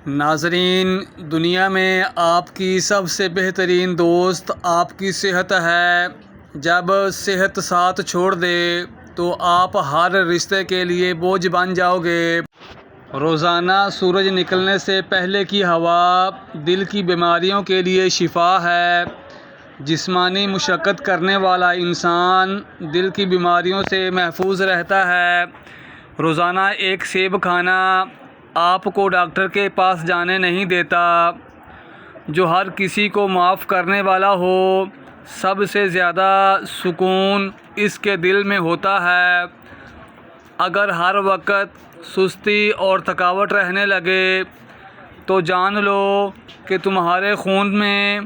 ناظرین، دنیا میں آپ کی سب سے بہترین دوست آپ کی صحت ہے۔ جب صحت ساتھ چھوڑ دے تو آپ ہر رشتے کے لیے بوجھ بن جاؤ گے۔ روزانہ سورج نکلنے سے پہلے کی ہوا دل کی بیماریوں کے لیے شفا ہے۔ جسمانی مشقت کرنے والا انسان دل کی بیماریوں سے محفوظ رہتا ہے۔ روزانہ ایک سیب کھانا آپ کو ڈاکٹر کے پاس جانے نہیں دیتا۔ جو ہر کسی کو معاف کرنے والا ہو، سب سے زیادہ سکون اس کے دل میں ہوتا ہے۔ اگر ہر وقت سستی اور تھکاوٹ رہنے لگے تو جان لو کہ تمہارے خون میں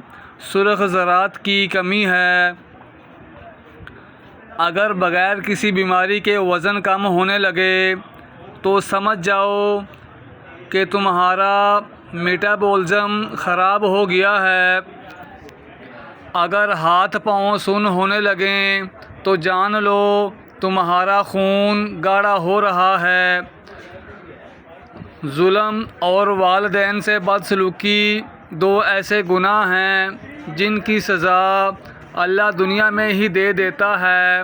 سرخ ذرات کی کمی ہے۔ اگر بغیر کسی بیماری کے وزن کم ہونے لگے تو سمجھ جاؤ کہ تمہارا میٹابولزم خراب ہو گیا ہے۔ اگر ہاتھ پاؤں سن ہونے لگیں تو جان لو تمہارا خون گاڑھا ہو رہا ہے۔ ظلم اور والدین سے بدسلوکی دو ایسے گناہ ہیں جن کی سزا اللہ دنیا میں ہی دے دیتا ہے۔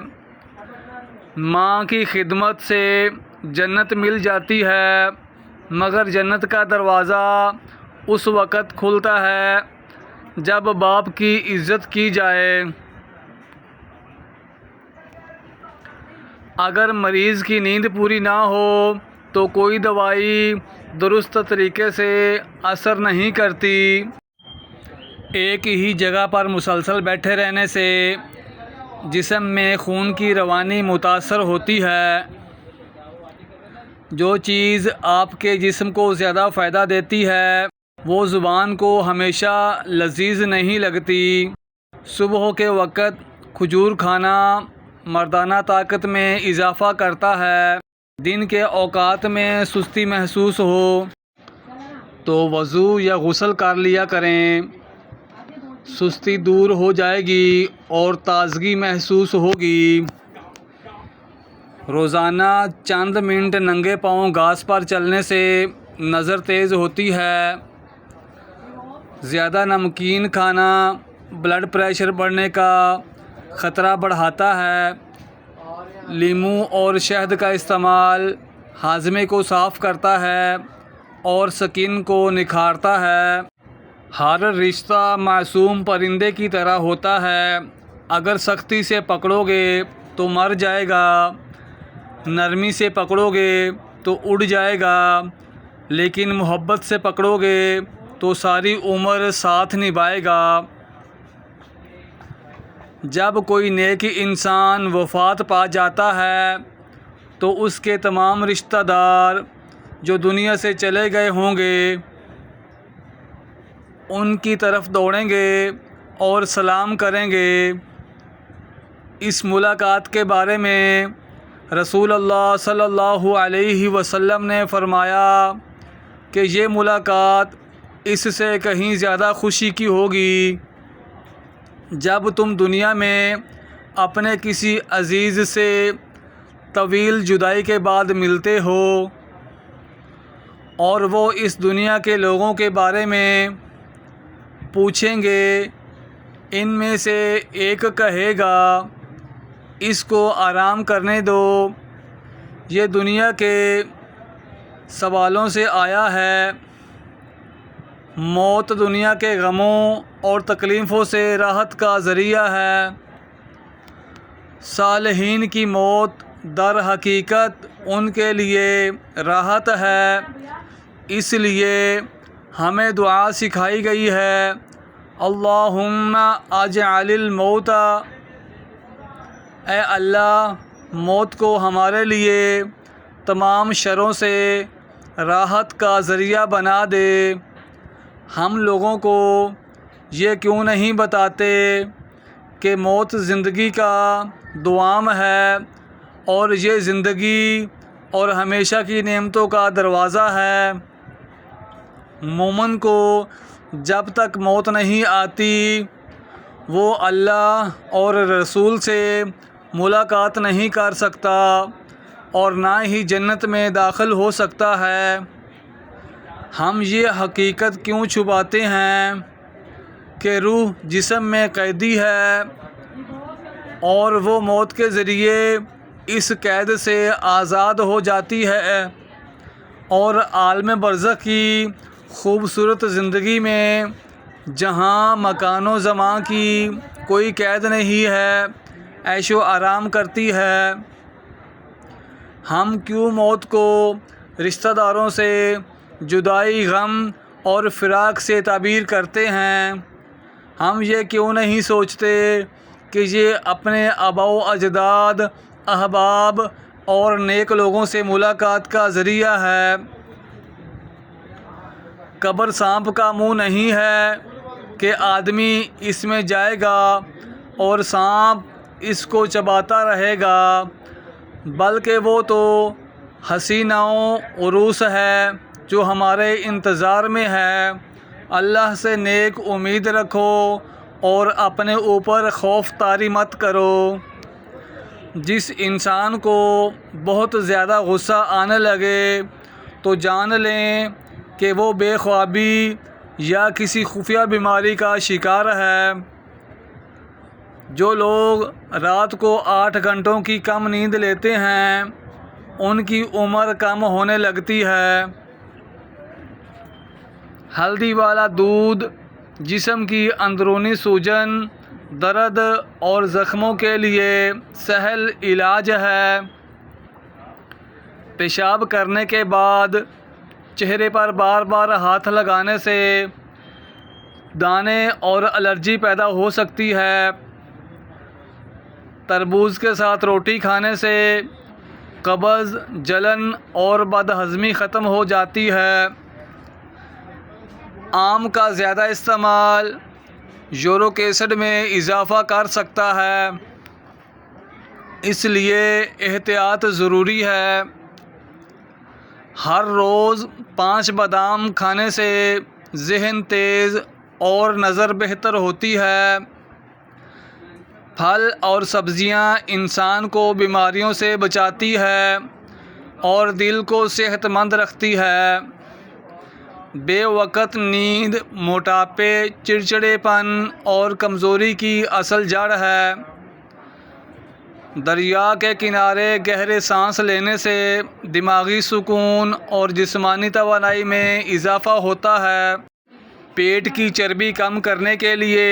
ماں کی خدمت سے جنت مل جاتی ہے، مگر جنت کا دروازہ اس وقت کھلتا ہے جب باپ کی عزت کی جائے۔ اگر مریض کی نیند پوری نہ ہو تو کوئی دوائی درست طریقے سے اثر نہیں کرتی۔ ایک ہی جگہ پر مسلسل بیٹھے رہنے سے جسم میں خون کی روانی متاثر ہوتی ہے۔ جو چیز آپ کے جسم کو زیادہ فائدہ دیتی ہے وہ زبان کو ہمیشہ لذیذ نہیں لگتی۔ صبح کے وقت کھجور کھانا مردانہ طاقت میں اضافہ کرتا ہے۔ دن کے اوقات میں سستی محسوس ہو تو وضو یا غسل کر لیا کریں۔ سستی دور ہو جائے گی اور تازگی محسوس ہوگی۔ روزانہ چند منٹ ننگے پاؤں گھاس پر چلنے سے نظر تیز ہوتی ہے۔ زیادہ نمکین کھانا بلڈ پریشر بڑھنے کا خطرہ بڑھاتا ہے۔ لیموں اور شہد کا استعمال ہاضمے کو صاف کرتا ہے اور سکن کو نکھارتا ہے۔ ہر رشتہ معصوم پرندے کی طرح ہوتا ہے۔ اگر سختی سے پکڑو گے تو مر جائے گا، نرمی سے پکڑو گے تو اڑ جائے گا، لیکن محبت سے پکڑو گے تو ساری عمر ساتھ نبھائے گا۔ جب کوئی نیک انسان وفات پا جاتا ہے تو اس کے تمام رشتہ دار جو دنیا سے چلے گئے ہوں گے ان کی طرف دوڑیں گے اور سلام کریں گے۔ اس ملاقات کے بارے میں رسول اللہ صلی اللہ علیہ وسلم نے فرمایا کہ یہ ملاقات اس سے کہیں زیادہ خوشی کی ہوگی جب تم دنیا میں اپنے کسی عزیز سے طویل جدائی کے بعد ملتے ہو اور وہ اس دنیا کے لوگوں کے بارے میں پوچھیں گے۔ ان میں سے ایک کہے گا، اس کو آرام کرنے دو، یہ دنیا کے سوالوں سے آیا ہے۔ موت دنیا کے غموں اور تکلیفوں سے راحت کا ذریعہ ہے۔ صالحین کی موت در حقیقت ان کے لیے راحت ہے۔ اس لیے ہمیں دعا سکھائی گئی ہے، اللہم اجعل الموت، اے اللہ موت کو ہمارے لیے تمام شروں سے راحت کا ذریعہ بنا دے۔ ہم لوگوں کو یہ کیوں نہیں بتاتے کہ موت زندگی کا دوام ہے اور یہ زندگی اور ہمیشہ کی نعمتوں کا دروازہ ہے۔ مومن کو جب تک موت نہیں آتی وہ اللہ اور رسول سے ملاقات نہیں کر سکتا اور نہ ہی جنت میں داخل ہو سکتا ہے۔ ہم یہ حقیقت کیوں چھپاتے ہیں کہ روح جسم میں قیدی ہے اور وہ موت کے ذریعے اس قید سے آزاد ہو جاتی ہے اور عالم برزخ کی خوبصورت زندگی میں جہاں مکان و زمان کی کوئی قید نہیں ہے عیش و آرام کرتی ہے۔ ہم کیوں موت کو رشتہ داروں سے جدائی، غم اور فراق سے تعبیر کرتے ہیں؟ ہم یہ کیوں نہیں سوچتے کہ یہ اپنے آباء و اجداد، احباب اور نیک لوگوں سے ملاقات کا ذریعہ ہے؟ قبر سانپ کا منہ نہیں ہے کہ آدمی اس میں جائے گا اور سانپ اس کو چباتا رہے گا، بلکہ وہ تو حسینۂ عروس ہے جو ہمارے انتظار میں ہے۔ اللہ سے نیک امید رکھو اور اپنے اوپر خوف طاری مت کرو۔ جس انسان کو بہت زیادہ غصہ آنے لگے تو جان لیں کہ وہ بے خوابی یا کسی خفیہ بیماری کا شکار ہے۔ جو لوگ رات کو 8 گھنٹوں کی کم نیند لیتے ہیں ان کی عمر کم ہونے لگتی ہے۔ ہلدی والا دودھ جسم کی اندرونی سوجن، درد اور زخموں کے لیے سہل علاج ہے۔ پیشاب کرنے کے بعد چہرے پر بار بار ہاتھ لگانے سے دانے اور الرجی پیدا ہو سکتی ہے۔ تربوز کے ساتھ روٹی کھانے سے قبض، جلن اور بد ہضمی ختم ہو جاتی ہے۔ آم کا زیادہ استعمال یورک ایسڈ میں اضافہ کر سکتا ہے، اس لیے احتیاط ضروری ہے۔ ہر روز 5 بادام کھانے سے ذہن تیز اور نظر بہتر ہوتی ہے۔ پھل اور سبزیاں انسان کو بیماریوں سے بچاتی ہے اور دل کو صحت مند رکھتی ہے۔ بے وقت نیند موٹاپے، چڑچڑے پن اور کمزوری کی اصل جڑ ہے۔ دریا کے کنارے گہرے سانس لینے سے دماغی سکون اور جسمانی توانائی میں اضافہ ہوتا ہے۔ پیٹ کی چربی کم کرنے کے لیے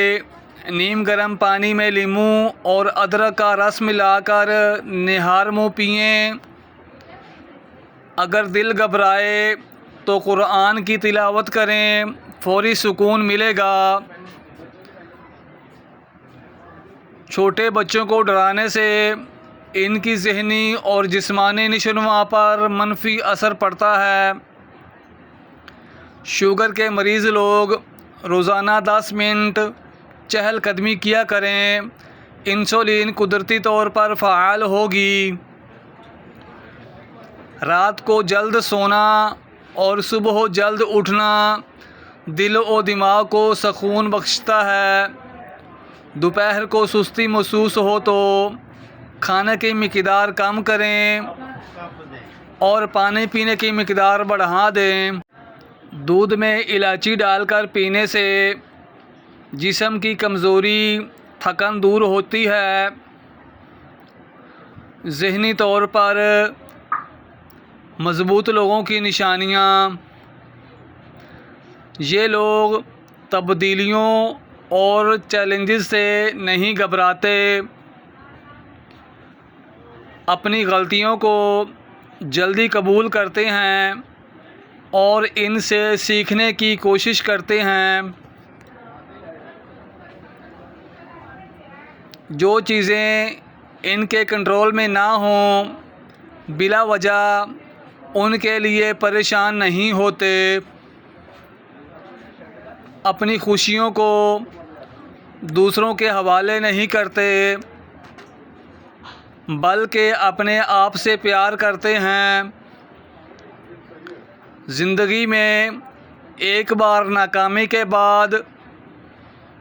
نیم گرم پانی میں لیموں اور ادرک کا رس ملا کر نہار منہ پئیں۔ اگر دل گھبرائے تو قرآن کی تلاوت کریں، فوری سکون ملے گا۔ چھوٹے بچوں کو ڈرانے سے ان کی ذہنی اور جسمانی نشوونما پر منفی اثر پڑتا ہے۔ شوگر کے مریض لوگ روزانہ 10 منٹ چہل قدمی کیا کریں، انسولین قدرتی طور پر فعال ہوگی۔ رات کو جلد سونا اور صبح جلد اٹھنا دل و دماغ کو سکون بخشتا ہے۔ دوپہر کو سستی محسوس ہو تو کھانے کی مقدار کم کریں اور پانی پینے کی مقدار بڑھا دیں۔ دودھ میں الائچی ڈال کر پینے سے جسم کی کمزوری، تھکن دور ہوتی ہے۔ ذہنی طور پر مضبوط لوگوں کی نشانیاں: یہ لوگ تبدیلیوں اور چیلنجز سے نہیں گھبراتے، اپنی غلطیوں کو جلدی قبول کرتے ہیں اور ان سے سیکھنے کی کوشش کرتے ہیں۔ جو چیزیں ان کے کنٹرول میں نہ ہوں بلا وجہ ان کے لیے پریشان نہیں ہوتے۔ اپنی خوشیوں کو دوسروں کے حوالے نہیں کرتے بلکہ اپنے آپ سے پیار کرتے ہیں۔ زندگی میں ایک بار ناکامی کے بعد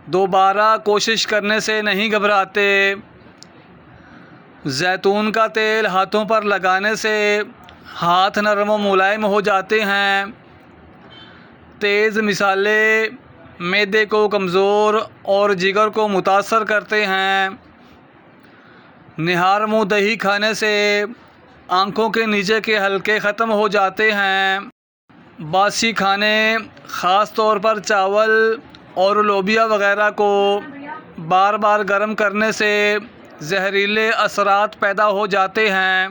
دوبارہ کوشش کرنے سے نہیں گھبراتے۔ زیتون کا تیل ہاتھوں پر لگانے سے ہاتھ نرم و ملائم ہو جاتے ہیں۔ تیز مسالے معدے کو کمزور اور جگر کو متاثر کرتے ہیں۔ نہار منہ دہی کھانے سے آنکھوں کے نیچے کے حلقے ختم ہو جاتے ہیں۔ باسی کھانے خاص طور پر چاول اور لوبیا وغیرہ کو بار بار گرم کرنے سے زہریلے اثرات پیدا ہو جاتے ہیں۔